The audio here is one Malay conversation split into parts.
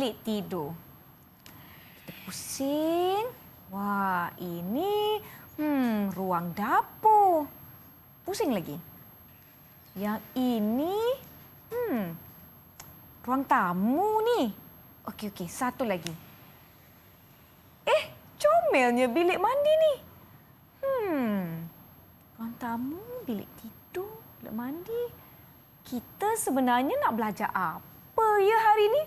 bilik tidur. Kita pusing. Wah, ini ruang dapur. Pusing lagi. Yang ini ruang tamu ni. Okey, satu lagi. Comelnya bilik mandi ni. Ruang tamu, bilik tidur, bilik mandi. Kita sebenarnya nak belajar apa ya hari ni?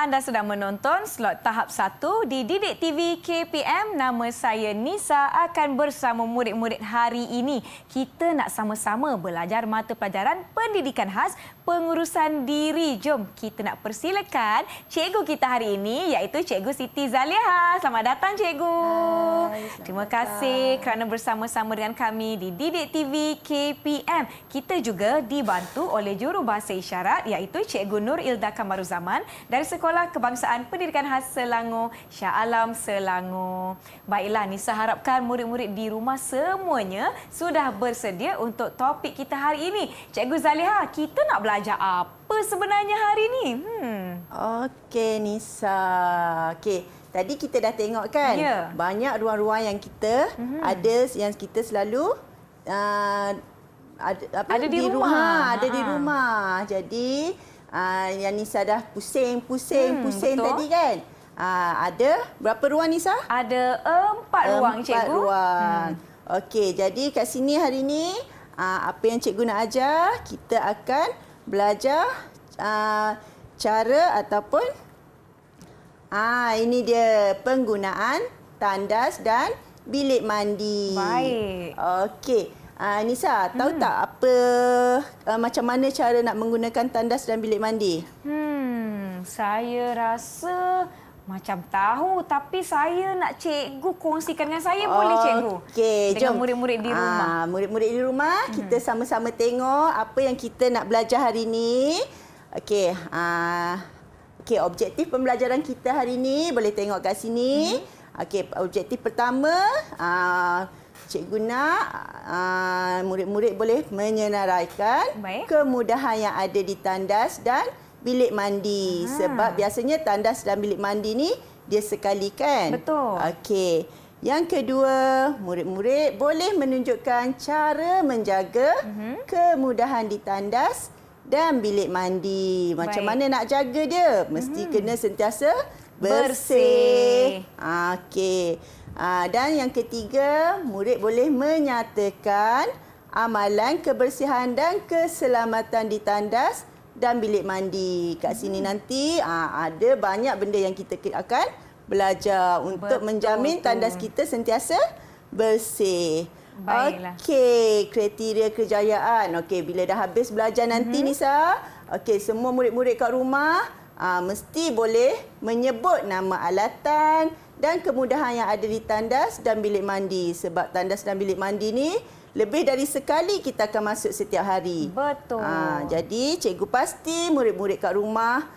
Anda sedang menonton slot tahap 1 di Didik TV KPM. Nama saya Nisa akan bersama murid-murid hari ini. Kita nak sama-sama belajar mata pelajaran pendidikan khas pengurusan diri. Jom kita nak persilakan cikgu kita hari ini iaitu Cikgu Siti Zaliha. Selamat datang Cikgu. Hai, terima kasih kerana bersama-sama dengan kami di Didik TV KPM. Kita juga dibantu oleh jurubahasa isyarat iaitu Cikgu Nur Ilda Kamaruzaman dari Sekolah Kebangsaan Pendidikan Khas Selangor, Shah Alam, Selangor. Baiklah, Nisa harapkan murid-murid di rumah semuanya sudah bersedia untuk topik kita hari ini. Cikgu Zaliha, kita nak belajar apa sebenarnya hari ini? Okey, Nisa. Okey, tadi kita dah tengok kan? Ya. Banyak ruang-ruang yang kita ada, yang kita selalu ada di rumah. Ada di rumah. Jadi yang Nisa dah pusing tadi kan. Ada berapa ruang Nisa? Ada 4 ruang cikgu. 4 ruang. Okey, jadi kat sini hari ni apa yang cikgu nak ajar, kita akan belajar cara ataupun ini dia penggunaan tandas dan bilik mandi. Baik. Okey. Nisa, tahu tak apa macam mana cara nak menggunakan tandas dan bilik mandi? Saya rasa macam tahu, tapi saya nak cikgu kongsikan dengan saya. Boleh cikgu? Okey, dengan jom. Murid-murid di rumah. Murid-murid di rumah, kita sama-sama tengok apa yang kita nak belajar hari ini. Okey, okey, objektif pembelajaran kita hari ini boleh tengok kat sini. Okey, objektif pertama, cikgu nak murid-murid boleh menyenaraikan kemudahan yang ada di tandas dan bilik mandi. Sebab biasanya tandas dan bilik mandi ni dia sekali kan? Betul. Okey. Yang kedua, murid-murid boleh menunjukkan cara menjaga kemudahan di tandas dan bilik mandi. Macam mana nak jaga dia? Mesti kena sentiasa bersih. Okey. Dan yang ketiga, murid boleh menyatakan amalan kebersihan dan keselamatan di tandas dan bilik mandi. Kat sini nanti ada banyak benda yang kita akan belajar untuk menjamin tandas kita sentiasa bersih. Baiklah. Okey, kriteria kejayaan. Okey, bila dah habis belajar nanti Nisa, okey, semua murid-murid kat rumah mesti boleh menyebut nama alatan dan kemudahan yang ada di tandas dan bilik mandi. Sebab tandas dan bilik mandi ni lebih dari sekali kita akan masuk setiap hari. Betul. Jadi cikgu pasti murid-murid kat rumah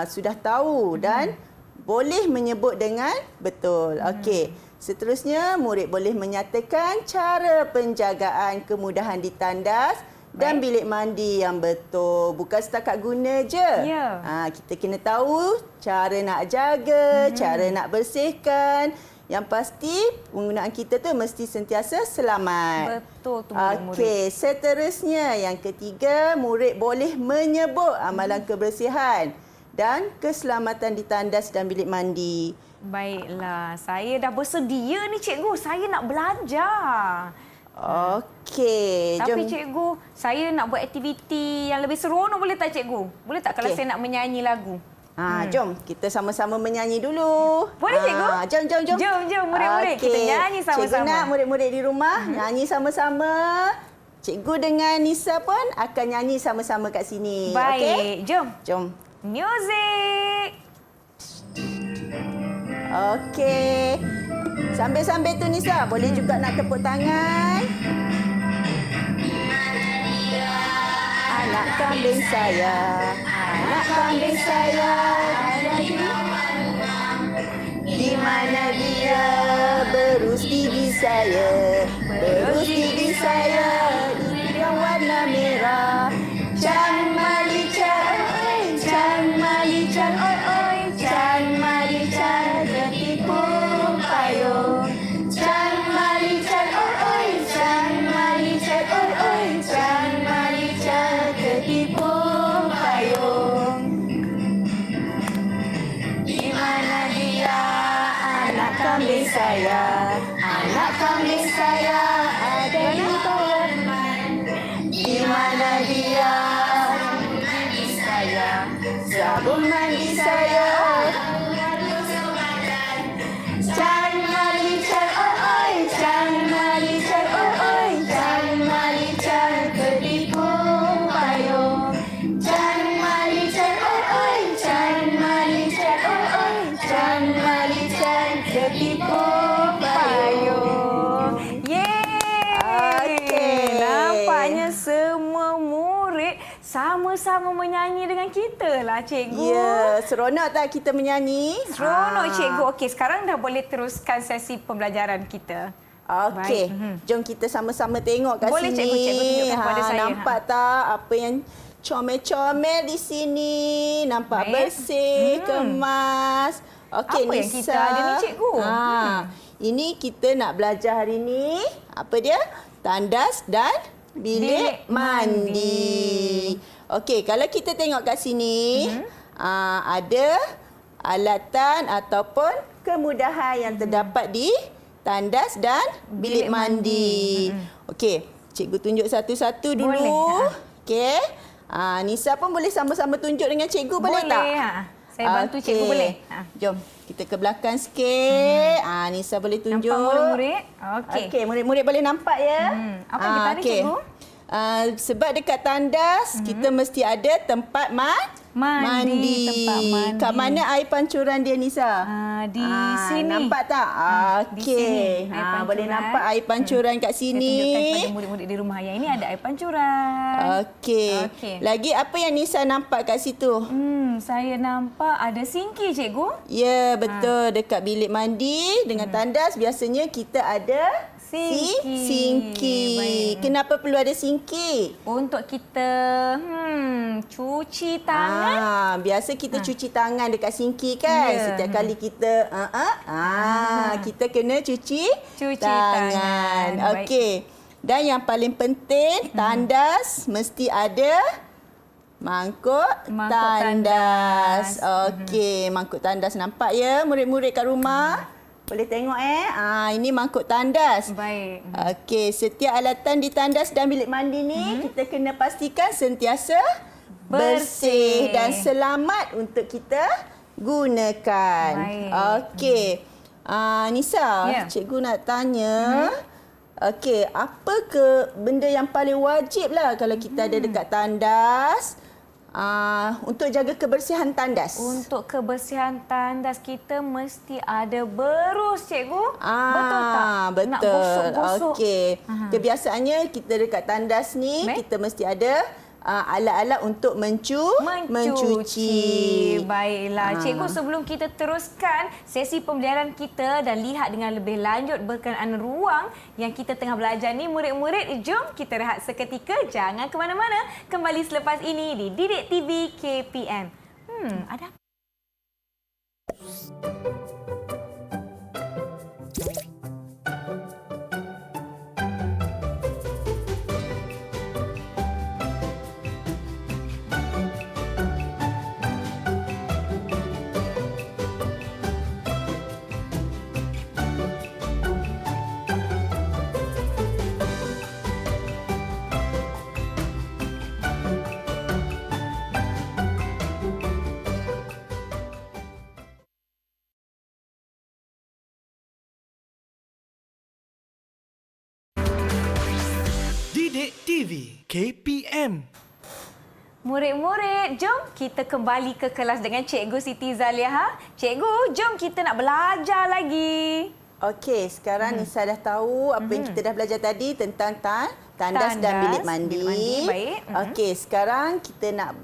sudah tahu dan boleh menyebut dengan betul. Okey. Seterusnya, murid boleh menyatakan cara penjagaan kemudahan di tandas dan bilik mandi yang betul. Bukan setakat guna je. Ya. Kita kena tahu cara nak jaga, cara nak bersihkan. Yang pasti penggunaan kita tu mesti sentiasa selamat. Betul tu murid-murid. Okey, seterusnya yang ketiga, murid boleh menyebut amalan kebersihan dan keselamatan di tandas dan bilik mandi. Baiklah, saya dah bersedia ni cikgu. Saya nak belajar. Okey, Tapi jom. cikgu, saya nak buat aktiviti yang lebih seronok, boleh tak cikgu? Boleh tak kalau saya nak menyanyi lagu? Jom kita sama-sama menyanyi dulu. Boleh cikgu? Jom. Jom murid-murid kita nyanyi sama-sama. Cikgu nak murid-murid di rumah nyanyi sama-sama. cikgu dengan Nisa pun akan nyanyi sama-sama kat sini. Baik, Okey? jom. Jom. Music. Okey. Sambil-sambil tu Nisa, boleh juga nak tepuk tangan. Anak kambing saya, anak kambing saya, di mana dia berus gigi saya, berus gigi saya, yang warna merah. Cang malican, oi, cang malican, oi, oi, cang malican, ketipu payung. Cang malican, oi, oi, cang malican, oi, oi, cang malican, ketipu payung. Di mana dia, anak kambing saya, anak kambing saya, ada di taman. Di mana dia, sabun mandi saya. Cang malican, oi, oi, cang malican, oi, oi, cang malican, ketipu payung. Cang malican, oi, oi, cang malican, oi, oi, cang malican, ketipu payung. Yeay! Okey. Nampaknya semua murid sama-sama menyanyi dengan kita lah, cikgu. Ya, seronok tak kita menyanyi? Seronok, cikgu. Okey, sekarang dah boleh teruskan sesi pembelajaran kita. Okey, jom kita sama-sama tengok kat Boleh, sini. cikgu tunjukkan kepada saya. Nampak tak apa yang comel-comel di sini? Nampak Baik. bersih, kemas. Okey, Apa yang Nisa. kita ada ni, cikgu? Ini kita nak belajar hari ni. Apa dia? Tandas dan bilik mandi. Okey, kalau kita tengok kat sini, ada alatan ataupun kemudahan yang terdapat di tandas dan bilik mandi. Okey, cikgu tunjuk satu-satu dulu. Boleh. Okey. Nisa pun boleh sama-sama tunjuk dengan cikgu, boleh tak? Saya bantu cikgu, Okey. boleh? Jom, kita ke belakang sikit. Nisa boleh tunjuk. Nampak murid-murid? Okey. Okey, murid-murid boleh nampak ya. Apa yang kita ada, cikgu? Sebab dekat tandas, kita mesti ada tempat mandi. Tempat mandi. Kat mana air pancuran dia, Nisa? Di sini. Nampak tak? Di sini, Okey. air pancuran. Boleh nampak air pancuran kat Saya sini. tunjukkan kepada murid-murid di rumah. Yang ini ada air pancuran. Okey. Okey. Lagi apa yang Nisa nampak kat situ? Saya nampak ada sinki, cikgu. Ya, betul. Dekat bilik mandi dengan tandas biasanya kita ada Sinki. Sinki. Baik. Kenapa perlu ada sinki? Untuk kita cuci tangan. Biasa kita cuci tangan dekat sinki kan. Ya. Setiap kali kita kita kena cuci tangan. Baik. Okey. Dan yang paling penting, tandas mesti ada mangkuk tandas. Okey, mangkuk tandas nampak ya murid-murid kat rumah? Boleh tengok ini mangkuk tandas. Baik. Okey, setiap alatan di tandas dan bilik mandi ni kita kena pastikan sentiasa bersih dan selamat untuk kita gunakan. Baik. Okey. Nisa, Ya. cikgu nak tanya. Okey, apa ke benda yang paling wajib lah kalau kita ada dekat tandas untuk jaga kebersihan tandas? Untuk kebersihan tandas kita mesti ada berus, cikgu. Betul tak? Betul. Nak gosok-gosok. Okey. Kebiasaannya kita dekat tandas ni Baik. kita mesti ada alat-alat untuk mencuci. Baiklah. Cikgu, sebelum kita teruskan sesi pembelajaran kita dan lihat dengan lebih lanjut berkenaan ruang yang kita tengah belajar ni, murid-murid, jom kita rehat seketika. Jangan ke mana-mana. Kembali selepas ini di Didik TV KPM. Ada Didik TV KPM. Murid-murid, jom kita kembali ke kelas dengan Cikgu Siti Zaliha. Cikgu, jom kita nak belajar lagi. Okey, sekarang Nisa dah tahu apa yang kita dah belajar tadi tentang tandas dan bilik mandi. Baik. Okey, sekarang kita nak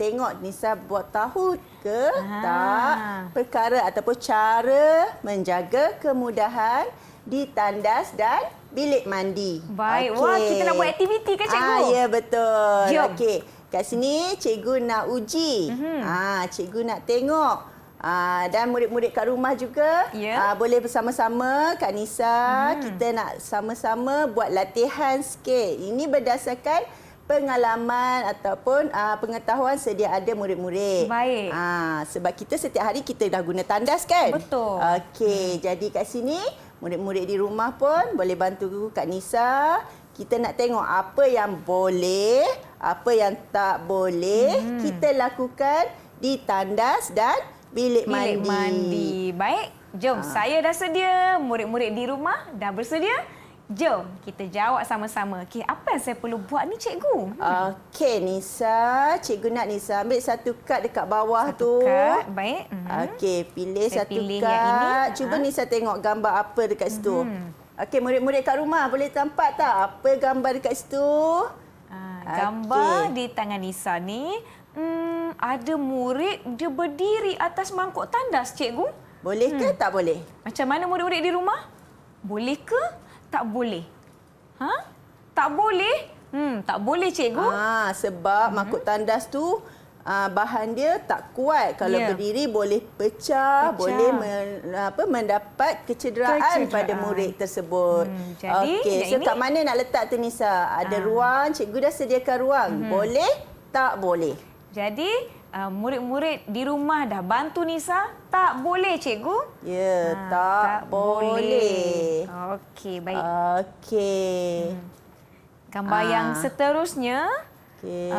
tengok Nisa buat tahu ke tak perkara ataupun cara menjaga kemudahan di tandas dan bilik mandi. Baik. Wah, kita nak buat aktiviti kan, Cikgu? Ya, betul. Jom. Okey, kat sini cikgu nak uji. Cikgu nak tengok. Dan murid-murid kat rumah juga boleh bersama-sama Kak Nisa. Kita nak sama-sama buat latihan sikit. Ini berdasarkan pengalaman ataupun pengetahuan sedia ada murid-murid. Baik. Sebab kita setiap hari kita dah guna tandas kan? Betul. Okey, jadi kat sini murid-murid di rumah pun boleh bantu Kak Nisa. Kita nak tengok apa yang boleh, apa yang tak boleh kita lakukan di tandas dan bilik mandi. Baik, jom. Saya dah sedia. Murid-murid di rumah dah bersedia. Jom kita jawab sama-sama. Okey, apa yang saya perlu buat ni, Cikgu? Okey, Nisa. Cikgu nak Nisa ambil satu kad dekat bawah tu. Kad, baik. Okey, pilih Saya satu pilih kad. yang ini. Cuba Nisa tengok gambar apa dekat situ. Okey, murid-murid kat rumah boleh tampak tak apa gambar dekat situ? Gambar di tangan Nisa ni, ada murid dia berdiri atas mangkuk tandas, Cikgu. Boleh ke tak boleh? Macam mana murid-murid di rumah? Boleh ke tak boleh? Tak boleh? Tak boleh, Cikgu. Sebab mangkuk tandas tu bahan dia tak kuat. Kalau berdiri boleh pecah. Boleh mendapat kecederaan pada murid tersebut. Jadi, okey, so kat mana nak letak tu Nisa? Ada ruang, cikgu dah sediakan ruang. Boleh tak boleh? Jadi, murid-murid di rumah dah bantu Nisa, tak boleh, Cikgu? Ya, tak boleh. Okey, baik. Okey. Gambar yang seterusnya. Okey.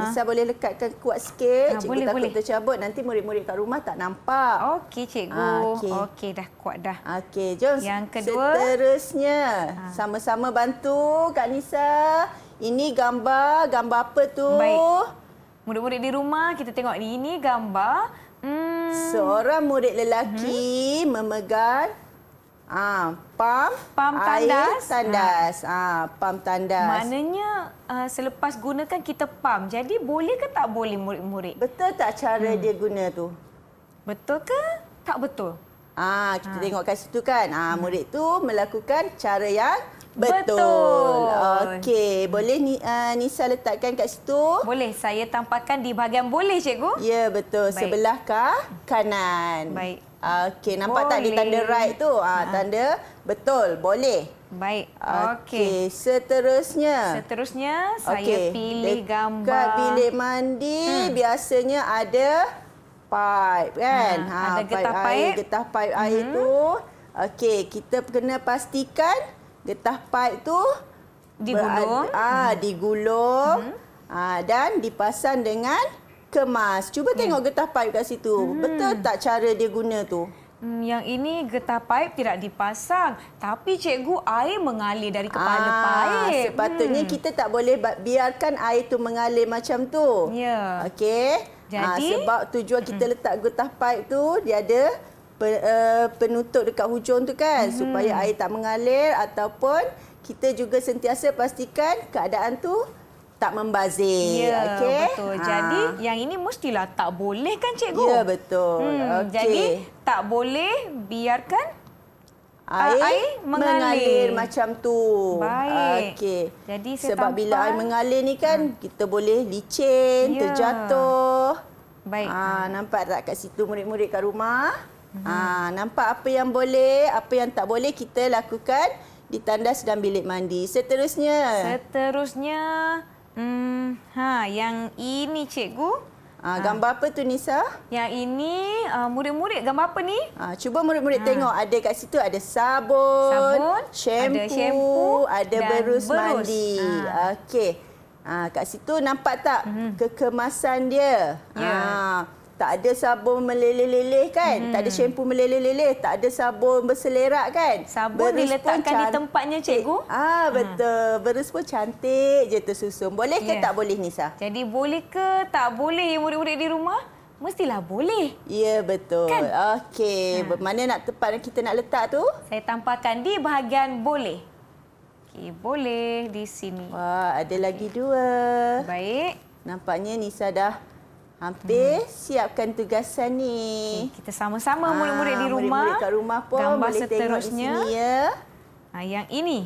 Nisa boleh lekatkan kuat sikit. Cikgu boleh, takut boleh. tercabut. Nanti murid-murid kat rumah tak nampak. Okey, Cikgu. Okey. Okey, dah kuat dah. Okey, jom. Yang kedua. Seterusnya. Sama-sama bantu Kak Nisa. Ini gambar apa tu? Baik. Murid-murid di rumah, kita tengok ini gambar. Seorang murid lelaki memegang pam tandas. Pam tandas. Maknanya selepas gunakan kita pam. Jadi boleh ke tak boleh murid-murid? Betul tak cara dia guna tu? Betul ke tak betul? Kita tengok kat situ kan. Murid tu melakukan cara yang betul. Okey, boleh Nisa letakkan kat situ? Boleh, saya tampakkan di bahagian boleh, Cikgu. Ya, betul. Baik. Sebelah kanan. Baik. Okey, nampak tak di tanda right tu? Tanda betul, boleh. Baik. Okey, seterusnya. Saya pilih gambar. Dekat bilik mandi biasanya ada pipe kan? Ada getah pipe. Getah pipe air tu. Okey, kita kena pastikan getah pipe tu digulung. Digulung. Dan dipasang dengan kemas. Cuba tengok getah pipe kat situ. Betul tak cara dia guna tu? Yang ini getah pipe tidak dipasang. Tapi, Cikgu, air mengalir dari kepala pipe. Sepatutnya kita tak boleh biarkan air tu mengalir macam tu. Ya. Okey. Jadi, sebab tujuan kita letak getah pipe tu, dia ada penutup dekat hujung tu kan. Supaya air tak mengalir ataupun kita juga sentiasa pastikan keadaan tu tak membazir. Ya, okey? betul. Jadi, yang ini mestilah tak boleh kan, Cikgu? Ya, betul. Okey. Jadi, tak boleh biarkan air mengalir macam tu. Baik. Okey. Jadi, saya sebab bila air mengalir ni kan, kita boleh licin, terjatuh. Baik. Nampak tak kat situ murid-murid kat rumah? Nampak apa yang boleh, apa yang tak boleh kita lakukan di tandas dan bilik mandi. Seterusnya. Yang ini, Cikgu. Gambar apa tu Nisa? Yang ini, murid-murid gambar apa ni? Cuba murid-murid tengok. Ada kat situ ada sabun, shampoo, ada berus mandi. Okey. Kat situ nampak tak kekemasan dia? Ya. tak ada sabun meleleh-leleh kan? Tak ada shampoo meleleh-leleh, tak ada sabun berselerak kan? Sabun diletakkan di tempatnya, cikgu. Betul. Berus pun cantik je tersusun. Boleh ke tak boleh, Nisa? Jadi boleh ke tak boleh murid-murid di rumah? Mestilah boleh. Ya, betul. Kan? Okey. Mana nak tempat kita nak letak tu? Saya tampakkan di bahagian boleh. Okey, boleh di sini. Wah, ada lagi 2. Baik. Nampaknya Nisa dah hampir siapkan tugasan ni. Kita sama-sama murid-murid di rumah. Murid-murid kat rumah pun gambar boleh tengok di seterusnya. sini ya. Yang ini.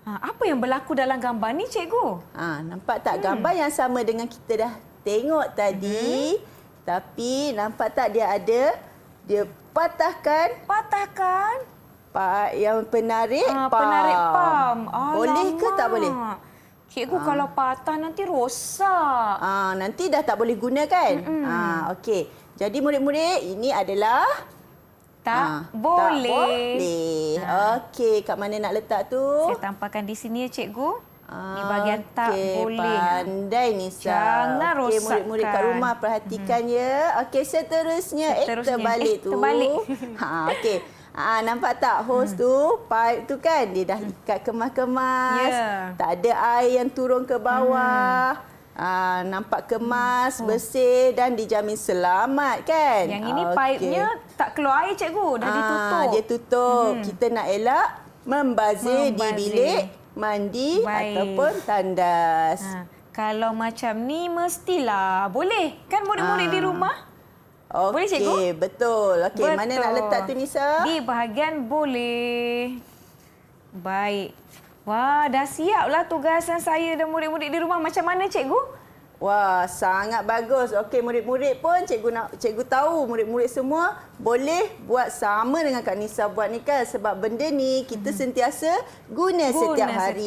Apa yang berlaku dalam gambar ni, cikgu? Nampak tak gambar yang sama dengan kita dah tengok tadi. Tapi nampak tak dia patahkan yang penarik pam. Penarik pam. Boleh ke tak boleh? Cikgu, kalau patah nanti rosak. Nanti dah tak boleh guna kan? Okey. Jadi murid-murid, ini adalah tak boleh. Okey, kat mana nak letak tu? Saya tampakkan di sini ya, cikgu. Di bahagian tak boleh. Pandai Nisa. Jangan rosakkan. Murid-murid kat rumah perhatikan ya. Okey, seterusnya. Terbalik tu. Terbalik. Okey. Nampak tak hose tu, pipe tu kan dia dah ikat kemas-kemas. Tak ada air yang turun ke bawah. Nampak kemas, bersih dan dijamin selamat kan. Yang ini pipe-nya tak keluar air, cikgu. Dah ditutup. Dia tutup. Kita nak elak membazir di bilik mandi ataupun tandas. Kalau macam ni mestilah boleh. Kan murid-murid di rumah? Boleh, cikgu? Okey, betul. Okey, mana nak letak tu, Nisa? Di bahagian boleh. Baik. Wah, dah siaplah tugasan saya dan murid-murid di rumah. Macam mana, cikgu? Wah, sangat bagus. Okey, murid-murid pun cikgu tahu murid-murid semua boleh buat sama dengan Kak Nisa buat ni kan, sebab benda ni kita sentiasa guna setiap hari.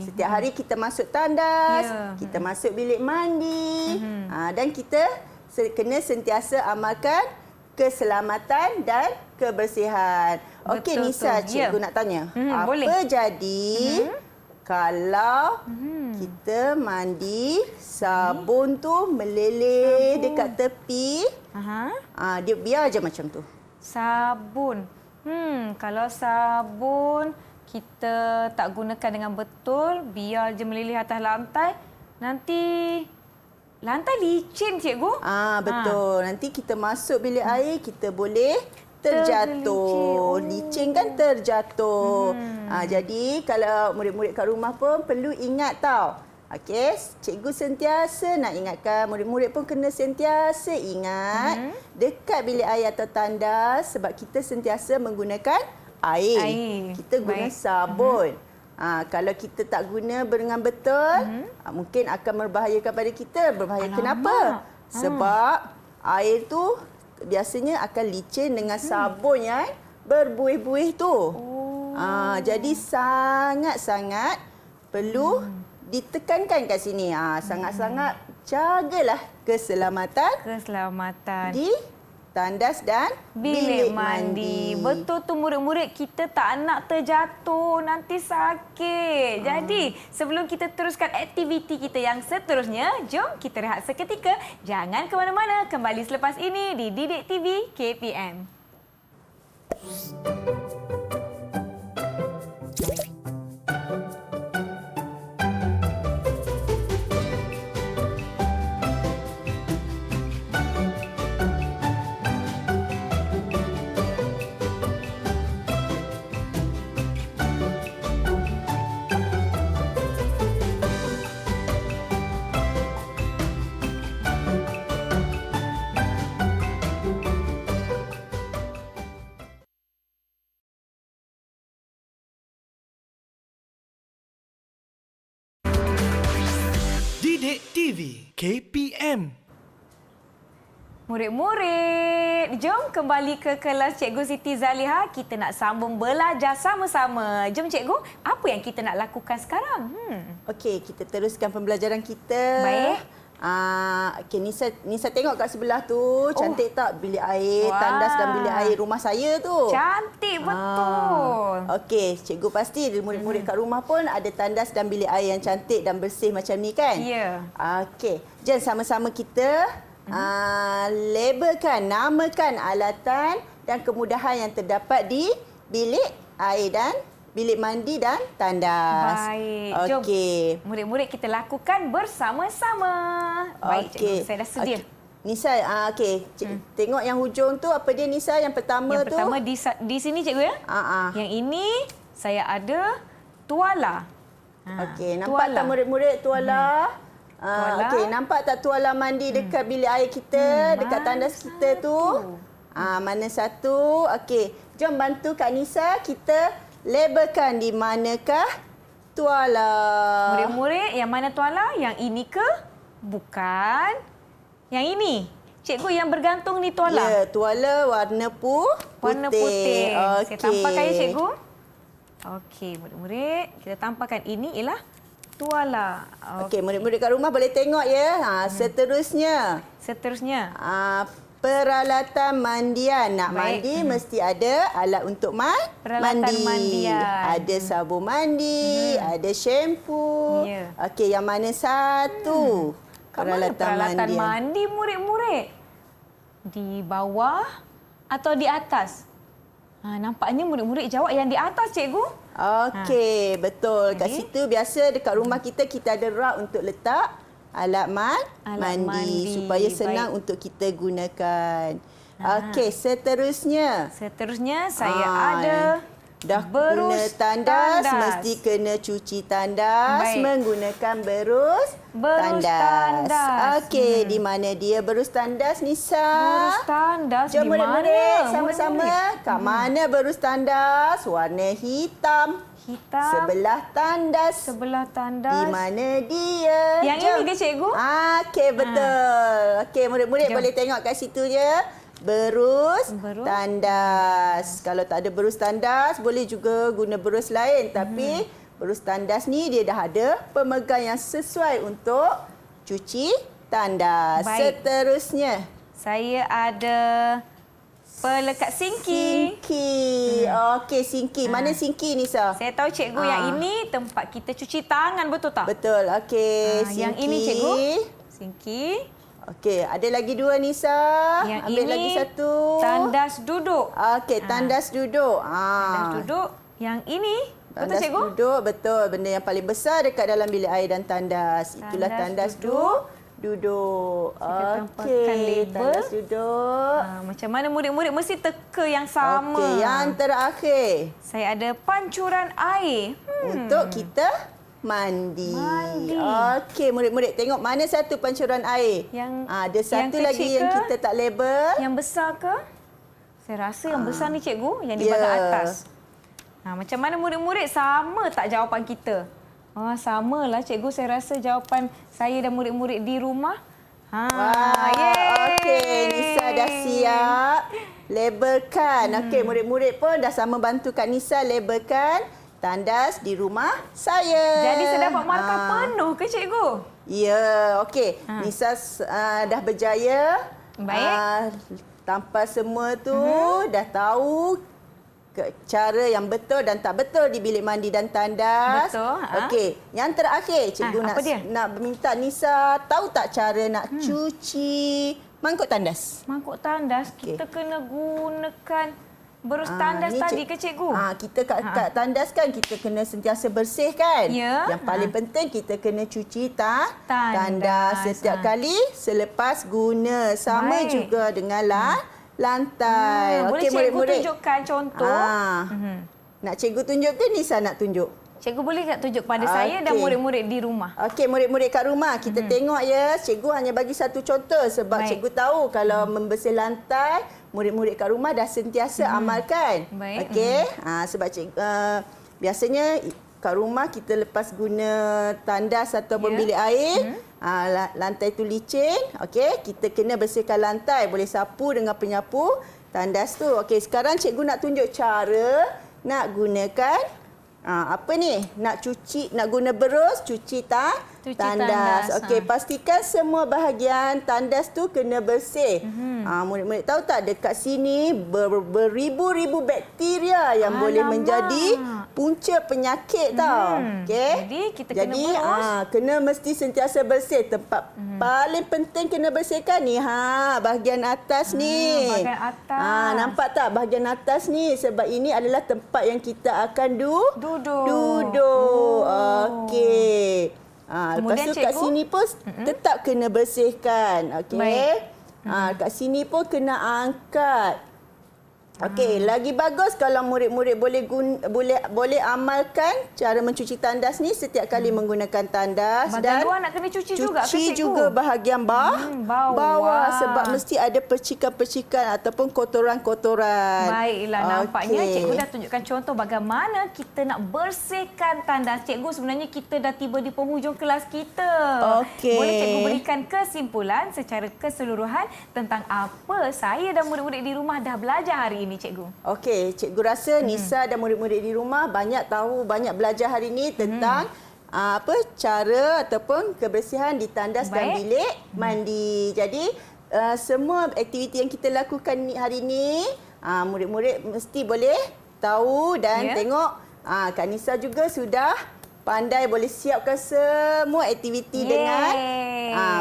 Setiap hari kita masuk tandas, kita masuk bilik mandi. Dan kita kena sentiasa amalkan keselamatan dan kebersihan. Okey, Nisa, cikgu nak tanya. Apa jadi kalau kita mandi, sabun tu meleleh dekat tepi, dia biar je macam tu. Sabun. Kalau sabun kita tak gunakan dengan betul, biar je meleleh atas lantai, nanti lantai licin, cikgu. Betul. Nanti kita masuk bilik air, kita boleh terjatuh. Licin kan terjatuh. Jadi kalau murid-murid kat rumah pun perlu ingat tau. Okey, cikgu sentiasa nak ingatkan, murid-murid pun kena sentiasa ingat dekat bilik air atau tandas sebab kita sentiasa menggunakan air. Kita guna sabun. Kalau kita tak guna dengan betul, mungkin akan membahayakan pada kita. Berbahaya. Kenapa? Sebab air tu biasanya akan licin dengan sabun yang berbuih-buih tu. Jadi sangat-sangat perlu ditekankan kat sini. Sangat-sangat jagalah keselamatan di tandas dan bilik mandi. Betul tu murid-murid, kita tak nak terjatuh, nanti sakit. Jadi, sebelum kita teruskan aktiviti kita yang seterusnya, jom kita rehat seketika. Jangan ke mana-mana, kembali selepas ini di Didik TV KPM. Didik TV KPM. Murid-murid, jom kembali ke kelas Cikgu Siti Zaliha. Kita nak sambung belajar sama-sama. Jom cikgu, apa yang kita nak lakukan sekarang? Okey, kita teruskan pembelajaran kita. Baik. Okey, Nisa tengok kat sebelah tu, cantik tak bilik air, tandas dan bilik air rumah saya tu? Cantik betul. Okey, cikgu pasti murid-murid kat rumah pun ada tandas dan bilik air yang cantik dan bersih macam ni kan? Ya. Okey, jom sama-sama kita labelkan, namakan alatan dan kemudahan yang terdapat di bilik air dan bilik mandi dan tandas. Baik. Okey. Jom murid-murid kita lakukan bersama-sama. Baik, cikgu. Saya dah sedia. Nisa, okey. Tengok yang hujung tu apa dia Nisa? Yang pertama Yang tu? pertama di sini cikgu ya. Yang ini saya ada tuala. Okey, nampak tak murid-murid tuala? Tuala. Okey, nampak tak tuala mandi dekat bilik air kita, dekat tandas kita tu? Mana satu? Okey, jom bantu Kak Nisa kita labelkan di manakah tuala. Murid-murid, yang mana tuala? Yang ini ke? Bukan. Yang ini. Cikgu, yang bergantung ni tuala. Ya, tuala warna putih. Warna putih. Okey. Saya tampakkan ya, cikgu. Okey, murid-murid, kita tampakkan ini ialah tuala. Okey, murid-murid kat rumah boleh tengok ya. Seterusnya. Seterusnya. Peralatan mandian. Nak Baik. mandi mesti ada alat untuk Peralatan mandi. mandian. Ada sabun mandi, ada shampoo. Ya. Okey, yang mana satu? Kat mana peralatan mandi murid-murid? Di bawah atau di atas? Nampaknya murid-murid jawab yang di atas, cikgu. Okey, betul. Kat Jadi? situ biasa dekat rumah kita ada rak untuk letak alat mandi supaya senang untuk kita gunakan. Okey, seterusnya. Seterusnya saya ada Dah berus guna tandas, mesti kena cuci tandas Baik. menggunakan berus tandas. Okey, di mana dia berus tandas, Nisa? berus tandas Jom di murid-murid mana? sama-sama. Murid-murid. Kat mana berus tandas? Warna hitam. Hitam. Sebelah tandas. Sebelah tandas. Di mana dia? Yang Jom. ini ke, cikgu? Okey, betul. Okey, murid-murid Jom. boleh tengok kat situ je. Berus Berus tandas. Kalau tak ada berus tandas, boleh juga guna berus lain. Tapi berus tandas ni dia dah ada pemegang yang sesuai untuk cuci tandas. Baik. Seterusnya. Saya ada pelekat sinki. Sinki. Okey, sinki. Mana sinki, Nisa? Saya tahu cikgu yang ini tempat kita cuci tangan, betul tak? Betul. Okey, sinki. Yang ini cikgu. Sinki. Okey, ada lagi dua, Nisa. Yang Ambil ini lagi satu. tandas duduk. Okey, tandas duduk. Tandas duduk. Yang ini, betul Tandas cikgu? duduk, betul. Benda yang paling besar dekat dalam bilik air dan tandas. Itulah tandas duduk. Kita tampakkan Okey, label. tandas duduk. Macam mana murid-murid mesti teka yang sama. Okey, yang terakhir. Saya ada pancuran air. Untuk kita mandi. Okey, murid-murid tengok mana satu pancuran air. Ada satu yang lagi kecil yang ke? kita tak label. Yang besar ke? Saya rasa yang besar ni cikgu, yang di bahagian atas. Macam mana murid-murid, sama tak jawapan kita? Samalah cikgu, saya rasa jawapan saya dan murid-murid di rumah. Okey, Nisa dah siap. Labelkan. Okey, murid-murid pun dah sama bantu Kak Nisa labelkan tandas di rumah saya. Jadi saya dapat markah penuh ke cikgu? Ya, okey. Nisa dah berjaya. Baik. Tanpa semua tu dah tahu cara yang betul dan tak betul di bilik mandi dan tandas. Betul. Okey, yang terakhir cikgu apa dia? nak minta Nisa tahu tak cara nak cuci mangkuk tandas? Mangkuk tandas, kita kena gunakan berus tandas ni tadi ke cikgu? Kita kat tandas kan kita kena sentiasa bersih kan? Ya. Yang paling penting kita kena cuci tandas Tandas. setiap kali selepas guna. Sama Baik. juga dengan lantai. Boleh Okey, cikgu murid-murid. tunjukkan contoh? Nak cikgu tunjuk ke Nisa nak tunjuk? Cikgu boleh tak tunjuk kepada saya dan Okey. murid-murid di rumah? Okey, murid-murid kat rumah, kita tengok ya. Cikgu hanya bagi satu contoh sebab Baik. cikgu tahu kalau membersih lantai, murid-murid kat rumah dah sentiasa amalkan. Baik. Okey, sebab cikgu, biasanya kat rumah kita lepas guna tandas ataupun Ya. bilik air, lantai tu licin, okey, kita kena bersihkan lantai, boleh sapu dengan penyapu tandas tu. Okey, sekarang cikgu nak tunjuk cara nak gunakan apa ni? Nak guna berus, cuci Cuci tandas. tandas, Okey, pastikan semua bahagian tandas tu kena bersih. Murid-murid tahu tak dekat sini beribu-ribu bakteria yang boleh menjadi punca penyakit tau. Okey. Jadi kita kena berus. Kena mesti sentiasa bersih. Tempat paling penting kena bersihkan ni bahagian atas ni. Bahagian atas. Nampak tak bahagian atas ni, sebab ini adalah tempat yang kita akan duduk. Okey. Lepas tu kat sini pun tetap kena bersihkan. Okey. Kat sini pun kena angkat. Okey, lagi bagus kalau murid-murid boleh amalkan cara mencuci tandas ni setiap kali menggunakan tandas. Bahagian luar nak kena cuci juga ke, cuci cikgu? juga bahagian bawah sebab mesti ada percikan-percikan ataupun kotoran-kotoran. Baiklah, nampaknya cikgu dah tunjukkan contoh bagaimana kita nak bersihkan tandas. Cikgu, sebenarnya kita dah tiba di penghujung kelas kita. Okey. Boleh cikgu berikan kesimpulan secara keseluruhan tentang apa saya dan murid-murid di rumah dah belajar hari ini, cikgu? Okey, cikgu rasa Nisa dan murid-murid di rumah banyak belajar hari ini tentang cara ataupun kebersihan di tandas dan bilik mandi. Jadi semua aktiviti yang kita lakukan hari ini, murid-murid mesti boleh tahu dan tengok Kak Nisa juga sudah pandai boleh siapkan semua aktiviti dengan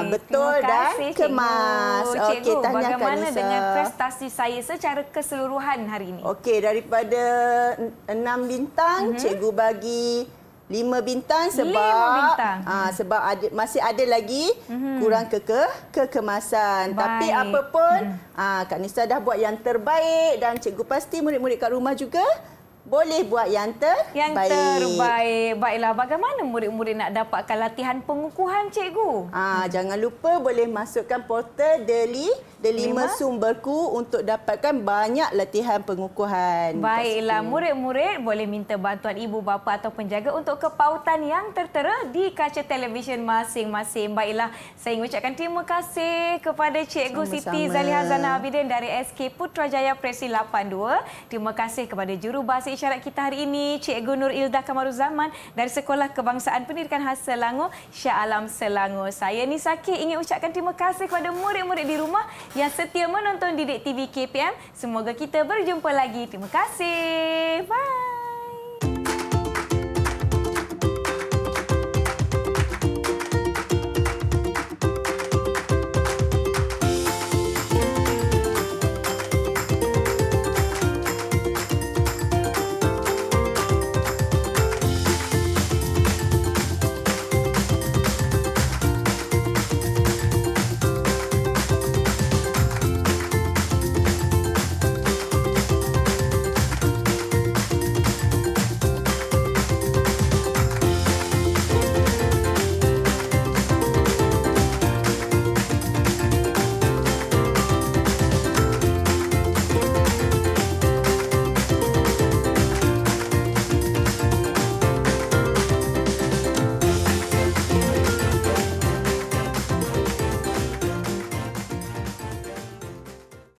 betul dan kemas. Okey, tanya Kak bagaimana Nisa dengan prestasi saya secara keseluruhan hari ini? Okey, daripada 6 bintang, cikgu bagi 5 bintang sebab sebab masih ada lagi kurang kekemasan. Tapi apa pun Kak Nisa dah buat yang terbaik dan cikgu pasti murid-murid kat rumah juga boleh buat yang terbaik. Baiklah, bagaimana murid-murid nak dapatkan latihan pengukuhan, cikgu? Jangan lupa boleh masukkan portal Delima Sumberku untuk dapatkan banyak latihan pengukuhan. Baiklah, murid-murid boleh minta bantuan ibu bapa atau penjaga untuk kepautan yang tertera di kaca televisyen masing-masing. Baiklah, saya ingin ucapkan terima kasih kepada Cikgu Siti Zaliha Zana Abidin dari SK Putrajaya Presi 82. Terima kasih kepada Juru Bahasa Isyarat kita hari ini, Cikgu Nur Ilda Kamaruzaman dari Sekolah Kebangsaan Pendidikan Khas Selangor, Shah Alam Selangor. Saya Nisaki ingin ucapkan terima kasih kepada murid-murid di rumah yang setia menonton Didik TV KPM. Semoga kita berjumpa lagi. Terima kasih. Bye.